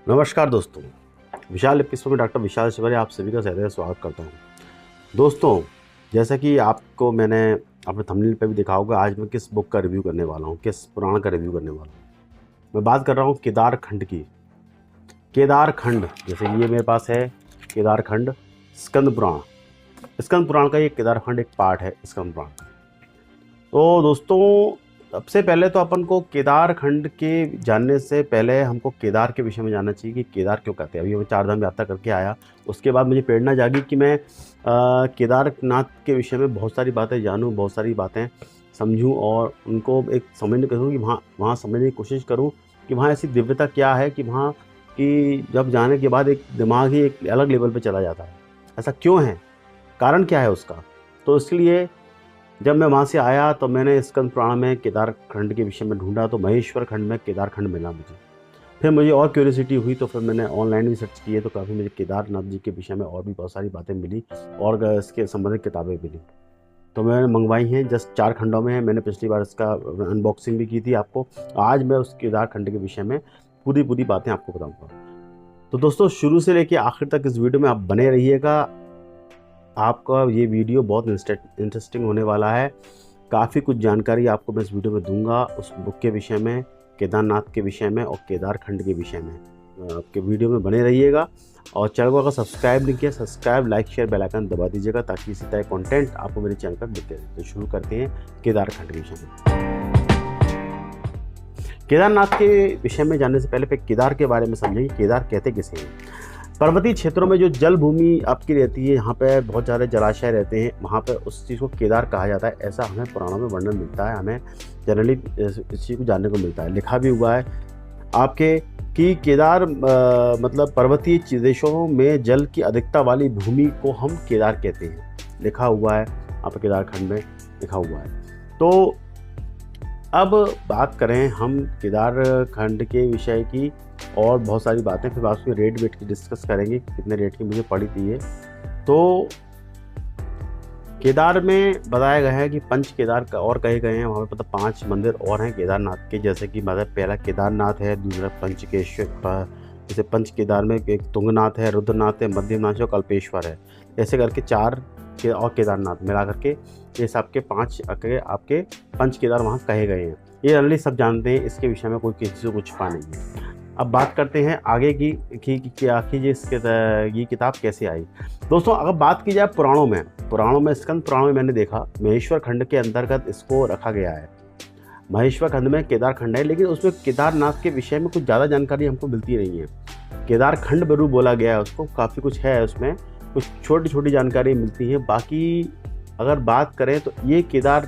नमस्कार दोस्तों, विशाल एपिसोड में डॉक्टर विशाल शिवरे आप सभी का सहर्ष स्वागत करता हूं। दोस्तों, जैसा कि आपको मैंने अपने थंबनेल पे भी दिखा होगा, आज मैं किस बुक का रिव्यू करने वाला हूं, किस पुराण का रिव्यू करने वाला हूं। मैं बात कर रहा हूं केदार खंड की। केदार खंड, जैसे कि ये मेरे पास है केदार खंड स्कंद पुराण। स्कंद पुराण का ये केदार खंड एक पार्ट है स्कंद पुराण का। तो दोस्तों, सबसे पहले तो अपन को केदार खंड के जानने से पहले हमको केदार के विषय में जानना चाहिए कि केदार क्यों कहते हैं। अभी मैं 4 धाम यात्रा करके आया, उसके बाद मुझे प्रेरणा जागी कि मैं केदारनाथ के विषय में बहुत सारी बातें जानूं, बहुत सारी बातें समझूं और उनको एक समझने करूँ कि वहाँ समझने की कोशिश करूँ कि वहाँ ऐसी दिव्यता क्या है कि वहाँ की जब जाने के बाद एक दिमाग ही एक अलग लेवल पर चला जाता है। ऐसा क्यों है, कारण क्या है उसका। तो इसलिए जब मैं वहाँ से आया तो मैंने स्कंद पुराण में केदार खंड के विषय में ढूंढा तो महेश्वर खंड में केदार खंड मिला मुझे। फिर मुझे और क्यूरियोसिटी हुई तो फिर मैंने ऑनलाइन भी सर्च किए तो काफ़ी मुझे केदारनाथ जी के विषय में और भी बहुत सारी बातें मिली और इसके संबंधित किताबें मिली। तो मैंने मंगवाई हैं, जस्ट 4 खंडों में है। मैंने पिछली बार इसका अनबॉक्सिंग भी की थी आपको। आज मैं उस केदार खंड के विषय में पूरी बातें आपको बताऊँगा। तो दोस्तों, शुरू से लेकर आखिर तक इस वीडियो में आप बने रहिएगा। आपका ये वीडियो बहुत इंटरेस्टिंग होने वाला है। काफ़ी कुछ जानकारी आपको मैं इस वीडियो में दूंगा उस बुक के विषय में, केदारनाथ के विषय में और केदार खंड के विषय में। आपके वीडियो में बने रहिएगा और चैनल को अगर सब्सक्राइब नहीं किया, subscribe, like, share, bell icon दबा दीजिएगा ताकि इसी तरह कंटेंट आपको मेरे चैनल पर मिलते रहे। तो शुरू करते हैं केदार खंड के विषय में। केदारनाथ के विषय में जानने से पहले केदार के बारे में समझेंगे। केदार कहते किसे हैं। पर्वतीय क्षेत्रों में जो जल भूमि आपकी रहती है, यहाँ पे बहुत सारे जलाशय रहते हैं, वहाँ पे उस चीज़ को केदार कहा जाता है। ऐसा हमें पुराणों में वर्णन मिलता है, हमें जनरली इस चीज़ को जानने को मिलता है। लिखा भी हुआ है आपके कि केदार मतलब पर्वतीय देशों में जल की अधिकता वाली भूमि को हम केदार कहते हैं। लिखा हुआ है आप केदार खंड में लिखा हुआ है। तो अब बात करें हम केदार खंड के विषय की और बहुत सारी बातें, फिर बाद में रेट वेट की डिस्कस करेंगे, कितने रेट की मुझे पड़ी थी ये। तो केदार में बताया गया है कि 5 केदार का और कहे गए हैं। वहाँ पे 5 मंदिर और हैं केदारनाथ के, जैसे कि मतलब पहला केदारनाथ है, दूसरा पंचकेश्वर, जैसे 5 केदार में एक तुंगनाथ है, रुद्रनाथ है, मध्यमनाथ है और कल्पेश्वर है। ऐसे करके 4 और केदारनाथ मिला करके ये सब के 5 आपके 5 केदार वहाँ कहे गए हैं। ये जनरली सब जानते हैं, इसके विषय में कोई किसी से कुछ छुपा नहीं है। अब बात करते हैं आगे की आखिर ये किताब कैसे आई। दोस्तों, अगर बात की जाए पुराणों में स्कंद पुराण में मैंने देखा महेश्वर खंड के अंतर्गत इसको रखा गया है। महेश्वर खंड में केदार खंड है, लेकिन उसमें केदारनाथ के विषय में कुछ ज़्यादा जानकारी हमको मिलती नहीं है। केदार खंड जरूर बोला गया है उसको, काफ़ी कुछ है उसमें, कुछ छोटी जानकारी मिलती है। बाकी अगर बात करें तो ये केदार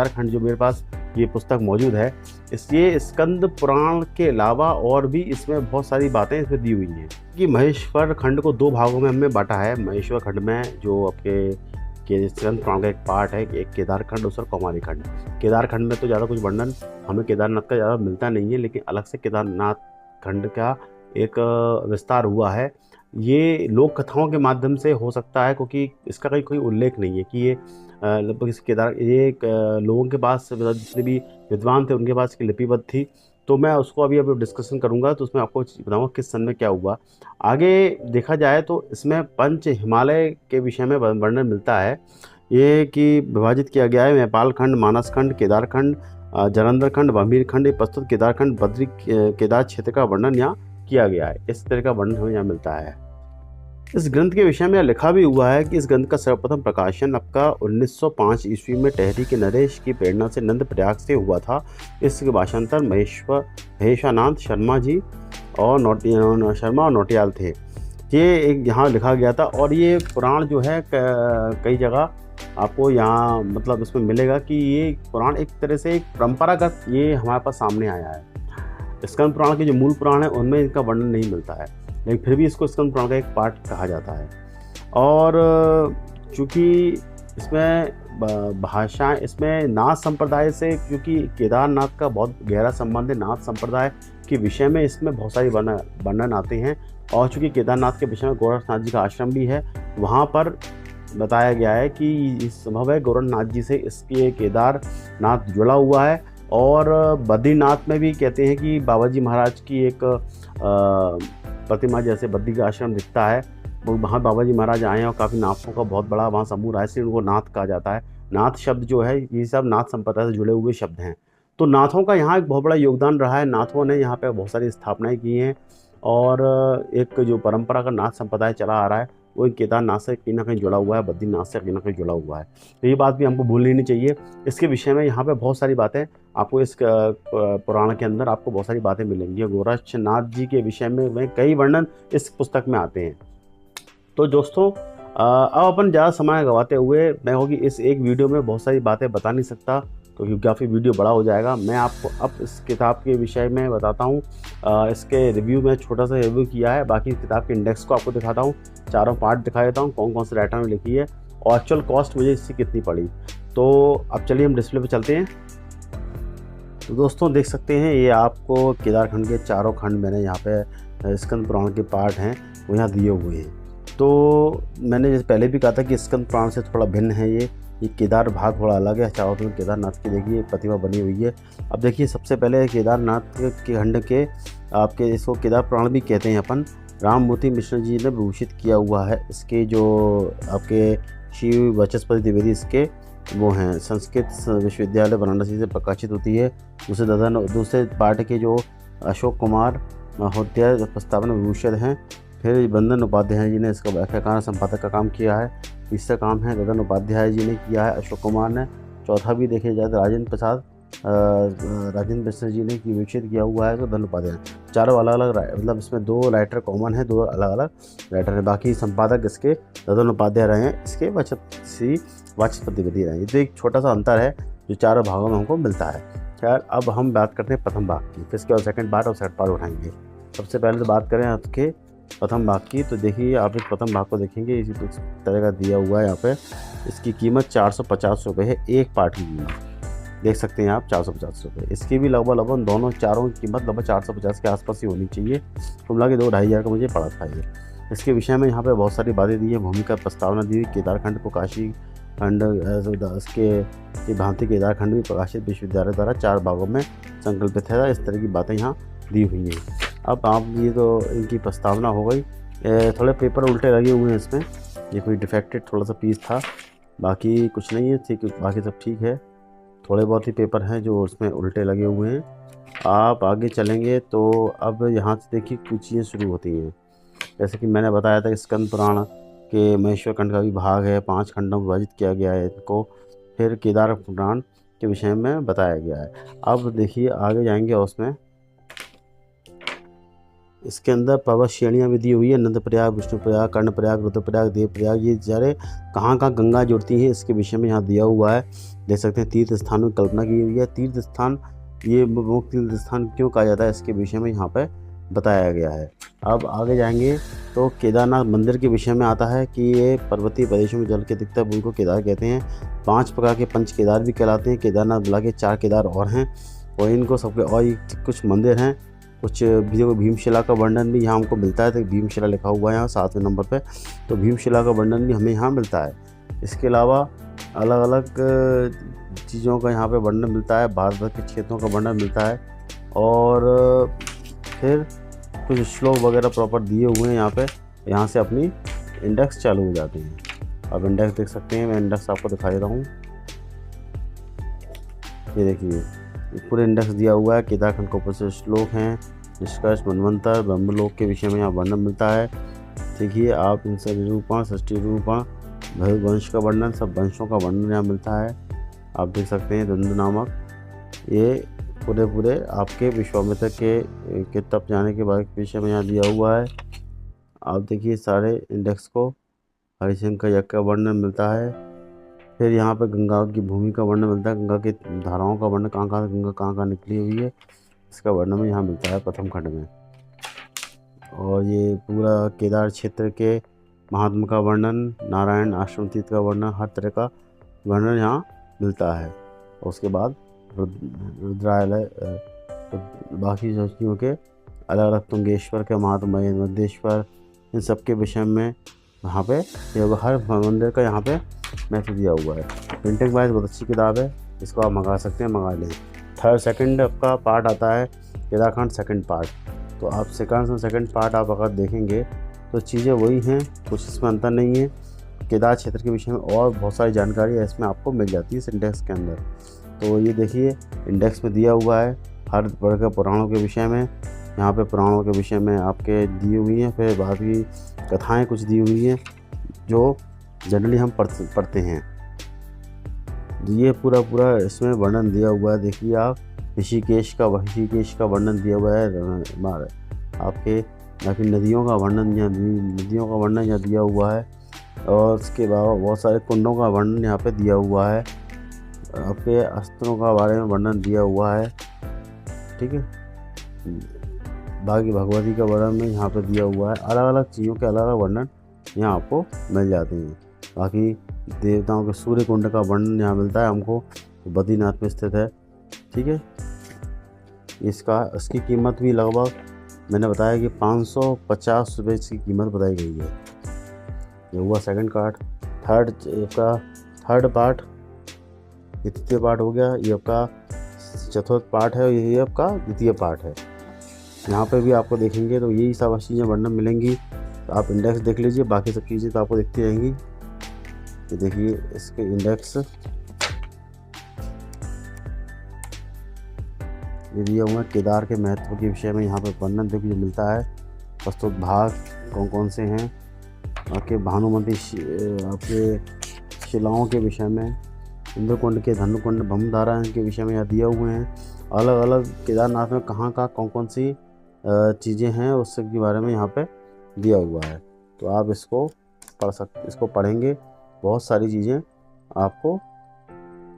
खंड जो मेरे पास ये पुस्तक मौजूद है, इसलिए स्कंद पुराण के अलावा और भी इसमें बहुत सारी बातें इसमें दी हुई हैं। कि महेश्वर खंड को 2 भागों में हमने बांटा है। महेश्वर खंड में जो आपके स्कंद पुराण का एक पार्ट है, एक केदार खंड, दूसरा कौमारी खंड। केदार खंड में तो ज़्यादा कुछ वर्णन हमें केदारनाथ का ज़्यादा मिलता नहीं है, लेकिन अलग से केदारनाथ खंड का एक विस्तार हुआ है। ये लोक कथाओं के माध्यम से हो सकता है, क्योंकि इसका कोई उल्लेख नहीं है कि ये लगभग इस लोगों के पास, जितने भी विद्वान थे उनके पास की लिपिबद्ध थी। तो मैं उसको अभी डिस्कशन करूंगा, तो उसमें आपको बताऊंगा किस सन में क्या हुआ। आगे देखा जाए तो इसमें पंच हिमालय के विषय में वर्णन मिलता है। ये कि विभाजित किया गया है नेपाल खंड, मानस खंड, केदार खंड, जालंधर खंड, बम्बीर खंड, प्रस्तुत केदार खंड, बद्री केदार क्षेत्र का वर्णन यहाँ किया गया है। इस तरह का वर्णन हमें यहाँ मिलता है। इस ग्रंथ के विषय में लिखा भी हुआ है कि इस ग्रंथ का सर्वप्रथम प्रकाशन आपका 1905 ईस्वी में टेहरी के नरेश की प्रेरणा से नंद प्रयाग से हुआ था। इसके भाषांतर महेशानंद शर्मा जी और नौटियाल थे। ये एक यहाँ लिखा गया था। और ये पुराण जो है कई जगह आपको यहाँ मतलब इसमें मिलेगा कि ये पुराण एक तरह से एक परंपरागत ये हमारे पास सामने आया है। स्कंद पुराण के जो मूल पुराण है उनमें इनका वर्णन नहीं मिलता है, लेकिन फिर भी इसको स्कंद पुराण का एक पार्ट कहा जाता है। और चूँकि इसमें भाषा, इसमें नाथ संप्रदाय से, क्योंकि केदारनाथ का बहुत गहरा संबंध है नाथ संप्रदाय के विषय में, इसमें बहुत सारी वर्णन आते हैं। और चूँकि केदारनाथ के विषय में गोरखनाथ जी का आश्रम भी है, वहाँ पर बताया गया है कि संभव है गोरखनाथ जी से इसके केदारनाथ जुड़ा हुआ है। और बद्रीनाथ में भी कहते हैं कि बाबा जी महाराज की एक प्रतिमा जैसे बद्री का आश्रम दिखता है, वो वहाँ बाबा जी महाराज आए हैं और काफ़ी नाथों का बहुत बड़ा वहाँ समूह रहा है, इसलिए उनको नाथ कहा जाता है। नाथ शब्द जो है ये सब नाथ संप्रदाय से जुड़े हुए शब्द हैं। तो नाथों का यहाँ एक बहुत बड़ा योगदान रहा है, नाथों ने यहाँ पे बहुत सारी स्थापनाएं की हैं और एक जो परंपरा का नाथ संप्रदाय चला आ रहा है वो केदारनाथ से कहीं ना कहीं जुड़ा हुआ है, बद्रीनाथ से कहीं ना कहीं जुड़ा हुआ है। तो ये बात भी हमको भूलनी नहीं चाहिए। इसके विषय में यहाँ पे बहुत सारी बातें आपको इस पुराण के अंदर आपको बहुत सारी बातें मिलेंगी। गोरक्षनाथ जी के विषय में कई वर्णन इस पुस्तक में आते हैं। तो दोस्तों अब अपन ज़्यादा समय गंवाते हुए मैं होगी इस एक वीडियो में बहुत सारी बातें बता नहीं सकता क्योंकि काफ़ी वीडियो बड़ा हो जाएगा। मैं आपको अब इस किताब के विषय में बताता हूँ। इसके रिव्यू में छोटा सा रिव्यू किया है, बाकी इस किताब के इंडेक्स को आपको दिखाता हूँ, चारों पार्ट दिखा देता हूँ कौन कौन से राइटर ने लिखी है और एक्चुअल कॉस्ट मुझे इसकी कितनी पड़ी। तो अब चलिए हम डिस्प्ले पर चलते हैं। तो दोस्तों देख सकते हैं ये आपको केदारखंड के चारों खंड मैंने यहाँ पे स्कंद पुराण के पार्ट हैं वो यहाँ दिए हुए हैं। तो मैंने जैसे पहले भी कहा था कि स्कंद पुराण से थोड़ा भिन्न है ये केदार भाग थोड़ा अलग है। चारों तरफ केदारनाथ की देखिए प्रतिमा बनी हुई है। अब देखिए सबसे पहले केदारनाथ के खंड के आपके इसको केदार पुराण भी कहते हैं अपन, राममूर्ति मिश्र जी ने विभूषित किया हुआ है। इसके जो आपके शिव वाचस्पति द्विवेदी इसके वो हैं, संस्कृत विश्वविद्यालय वाराणसी से प्रकाशित होती है। दूसरे पार्ट के जो अशोक कुमार महोदय प्रस्तावना विभूषित हैं। फिर बंदन उपाध्याय जी ने इसका व्याख्याकार संपादक का काम किया है। तीसरा काम है ददन उपाध्याय जी ने किया है, अशोक कुमार ने। चौथा भी देखे जाए तो राजेंद्र मिश्र जी ने विकसित किया हुआ है तो ददन उपाध्याय। चारों अलग अलग मतलब इसमें 2 राइटर कॉमन है, 2 अलग अलग राइटर हैं। बाकी संपादक इसके ददन उपाध्याय रहे हैं, इसके वाचस्पति द्विवेदी रहे हैं। तो एक छोटा सा अंतर है जो चारों भागों में हमको मिलता है। खैर अब हम बात करते हैं प्रथम भाग की, फिर इसके बाद सेकंड पार्ट और थर्ड पार्ट उठाएंगे। सबसे पहले तो बात करें आपके प्रथम भाग की, तो देखिए आप इस प्रथम भाग को देखेंगे इसी तरह का दिया हुआ है यहाँ पे। इसकी कीमत 450 रुपये है, एक पार्ट की कीमत देख सकते हैं आप 450 रुपये। इसकी भी लगभग दोनों चारों की कीमत लगभग 450 के आसपास ही होनी चाहिए। कुल मिला के 2-2.5 हज़ार का मुझे पड़ा था ये। इसके विषय में यहाँ पे बहुत सारी बातें दी है, भूमिका प्रस्तावना दी हुई। केदारखंड को काशी खंड इसके भांति केदारखंड भी प्रकाशित विश्वविद्यालय द्वारा 4 भागों में संकल्पित है। इस तरह की बातें यहाँ दी हुई हैं। अब आप ये तो इनकी प्रस्तावना हो गई। थोड़े पेपर उल्टे लगे हुए हैं इसमें, ये कोई डिफेक्टेड थोड़ा सा पीस था, बाकी कुछ नहीं है, ठीक, बाकी सब ठीक है। थोड़े बहुत ही पेपर हैं जो उसमें उल्टे लगे हुए हैं। आप आगे चलेंगे तो अब यहाँ से देखिए कुछ चीज़ें शुरू होती हैं। जैसे कि मैंने बताया था स्कंद पुराण के महेश्वर खंड का भी भाग है, 5 खंडों में विभाजित किया गया है इनको। फिर केदार पुराण के विषय में बताया गया है। अब देखिए आगे जाएंगे और उसमें इसके अंदर पर्वत श्रेणियाँ भी दी हुई है, नंदप्रयाग, विष्णुप्रयाग, कर्णप्रयाग, रुद्रप्रयाग, देवप्रयाग, ये सारे कहाँ गंगा जुड़ती है इसके विषय में यहाँ दिया हुआ है। देख सकते हैं तीर्थ स्थानों की कल्पना की हुई है। तीर्थ स्थान ये मुख्य तीर्थ स्थान क्यों कहा जाता है इसके विषय में यहाँ पे बताया गया है। अब आगे जाएंगे तो केदारनाथ मंदिर के विषय में आता है कि ये पर्वतीय प्रदेशों में जल के दिखता है, उनको केदार कहते हैं। 5 प्रकार के पंच केदार भी कहलाते हैं। केदारनाथ बुला के 4 केदार और हैं और इनको सबके और कुछ मंदिर हैं। कुछ भीमशिला का वर्णन भी यहाँ हमको मिलता है, तो भीमशिला लिखा हुआ है यहाँ 7वें नंबर पे, तो भीमशिला का वर्णन भी हमें यहाँ मिलता है। इसके अलावा अलग अलग चीज़ों का यहाँ पे वर्णन मिलता है, भारत के क्षेत्रों का वर्णन मिलता है और फिर कुछ श्लोक वगैरह प्रॉपर दिए हुए हैं यहाँ पे। यहाँ से अपनी इंडेक्स चालू हो जाती हैं। अब इंडेक्स देख सकते हैं, मैं इंडेक्स आपको दिखा दे रहा हूँ। ये देखिए पूरे इंडेक्स दिया हुआ है। केदारखंड के ऊपर से श्लोक हैं, निष्कर्ष, मनवंतर, ब्रह्मलोक के विषय में यहाँ वर्णन मिलता है। देखिए आप इनसे निरूपण, सृष्टि निरूपण, भैरव वंश का वर्णन, सब वंशों का वर्णन यहाँ मिलता है। आप देख सकते हैं द्वंद्व नामक ये पूरे आपके विश्वामित्र के तप जाने के बाद विषय में यहाँ दिया हुआ है। आप देखिए सारे इंडेक्स को हरिशंकर यज्ञ का वर्णन मिलता है। फिर यहाँ पे गंगा की भूमि का वर्णन मिलता है, गंगा की धाराओं का वर्णन, गंगा कहाँ निकली हुई है इसका वर्णन भी यहाँ मिलता है प्रथम खंड में। और ये पूरा केदार क्षेत्र के महात्मा का वर्णन, नारायण आश्रम तीर्थ का वर्णन, हर तरह का वर्णन यहाँ मिलता है। और उसके बाद रुद्रालय बाकी चीज़ों के अलग अलग तुंगेश्वर के महात्मा, मध्येश्वर, इन सब के विषय में यहाँ पे हर मंदिर का यहाँ पे महत्व दिया हुआ है। प्रिंटिंग वाइज बहुत अच्छी किताब है, इसको आप मंगा सकते हैं, मंगा लें। सेकंड का पार्ट आता है केदारखंड सेकंड पार्ट। तो आप सेकंड पार्ट आप अगर देखेंगे तो चीज़ें वही हैं, कुछ इसमें अंतर नहीं है। केदार क्षेत्र के विषय में और बहुत सारी जानकारी इसमें आपको मिल जाती है इस इंडेक्स के अंदर। तो ये देखिए इंडेक्स में दिया हुआ है हर वर्ग के पुराणों के विषय में। यहाँ पे पुराणों के विषय में आपके दी हुई हैं, फिर बाकी कथाएं कुछ दी हुई हैं जो जनरली हम पढ़ते हैं। ये पूरा इसमें वर्णन दिया हुआ है। देखिए आप ऋषिकेश का वर्णन दिया हुआ है, आपके बाकी नदियों का वर्णन यहाँ दिया हुआ है, और उसके अलावा बहुत सारे कुंडों का वर्णन यहाँ पे दिया हुआ है, आपके अस्त्रों का बारे में वर्णन दिया हुआ है। ठीक है, बाकी भगवती का वर्णन में यहाँ पे दिया हुआ है। अलग अलग चीज़ों के अलग अलग वर्णन यहाँ आपको मिल जाते हैं। बाकी देवताओं के सूर्य कुंड का वर्णन यहाँ मिलता है हमको, बद्रीनाथ में स्थित है। ठीक है, इसकी कीमत भी लगभग मैंने बताया कि 550 रुपये इसकी कीमत बताई गई है। ये हुआ सेकंड पार्ट। थर्ड पार्ट, ये तृतीय पार्ट हो गया। ये आपका चतुर्थ पार्ट है, यही आपका द्वितीय पार्ट है। यहाँ पे भी आपको देखेंगे तो यही सब चीज़ें वर्णन मिलेंगी। तो आप इंडेक्स देख लीजिए, बाकी सब चीज़ें तो आपको दिखती रहेंगी। ये देखिए इसके इंडेक्स ये दिया हुआ है। केदार के महत्व के विषय में यहाँ पर वर्णन देखिए मिलता है। प्रस्तुत भाग कौन से हैं, आपके भानुमती आपके शिलाओं के विषय में, इंद्रकुंड के धनुकुंड भमधारा के विषय में यहाँ दिया हुए हैं। अलग अलग केदारनाथ में कहाँ कौन सी चीज़ें हैं उसके बारे में यहाँ पे दिया हुआ है। तो आप इसको पढ़ेंगे, बहुत सारी चीज़ें आपको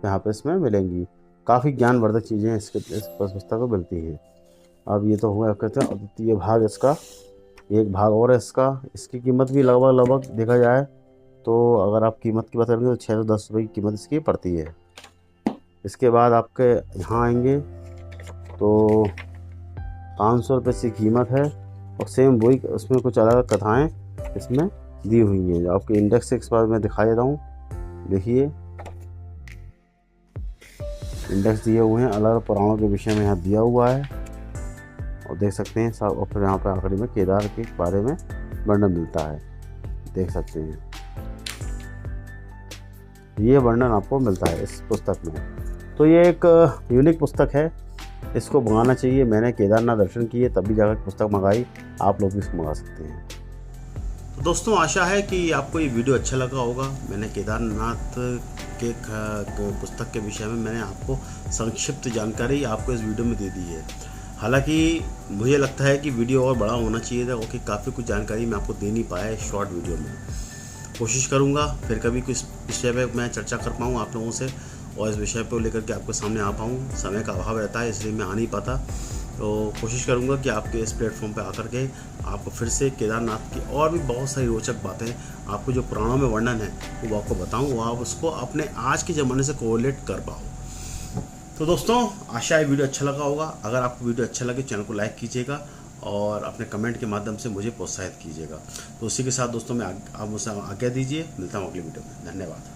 यहाँ पे इसमें मिलेंगी। काफ़ी ज्ञानवर्धक चीज़ें इस पुस्तक में मिलती हैं। अब ये तो हुआ कहते हैं द्वितीय भाग, इसका एक भाग और है इसकी कीमत भी लगभग देखा जाए तो अगर आप कीमत की बात करेंगे तो 610 रुपये की कीमत इसकी पड़ती है। इसके बाद आपके यहाँ आएंगे तो 500 रुपये की कीमत है, और सेम वही उसमें कुछ अलग कथाएं इसमें दी हुई हैं जो आपके इंडेक्स से इस बार मैं दिखा देता हूँ। देखिए इंडेक्स दिए हुए हैं, अलग अलग पुराणों के विषय में यहाँ दिया हुआ है और देख सकते हैं सब। और फिर यहाँ पर आखिरी में केदार के बारे में वर्णन मिलता है, देख सकते हैं। ये वर्णन आपको मिलता है इस पुस्तक में। तो ये एक यूनिक पुस्तक है, इसको मंगाना चाहिए। मैंने केदारनाथ दर्शन किए तभी जाकर पुस्तक मंगाई, आप लोग भी इसको मंगा सकते हैं। तो दोस्तों आशा है कि आपको ये वीडियो अच्छा लगा होगा। मैंने केदारनाथ के पुस्तक के विषय में मैंने आपको संक्षिप्त जानकारी आपको इस वीडियो में दे दी है। हालांकि मुझे लगता है कि वीडियो और बड़ा होना चाहिए था, क्योंकि काफ़ी कुछ जानकारी मैं आपको दे नहीं पाया इस शॉर्ट वीडियो में। कोशिश करूँगा फिर कभी कुछ विषय पर मैं चर्चा कर पाऊँ आप लोगों से, और इस विषय को लेकर के आपके सामने आ पाऊँ। समय का अभाव रहता है इसलिए मैं आ नहीं पाता। तो कोशिश करूँगा कि आपके इस प्लेटफॉर्म पे आकर के आपको फिर से केदारनाथ की और भी बहुत सारी रोचक बातें, आपको जो पुराणों में वर्णन है वो आपको बताऊँ, वो आप उसको अपने आज के ज़माने से कोरिलेट कर पाओ। तो दोस्तों आशा है वीडियो अच्छा लगा होगा। अगर आपको वीडियो अच्छा लगे चैनल को लाइक कीजिएगा और अपने कमेंट के माध्यम से मुझे प्रोत्साहित कीजिएगा। तो उसी के साथ दोस्तों मैं आप मुझसे आज्ञा दीजिए, मिलता हूँ अगली वीडियो में। धन्यवाद।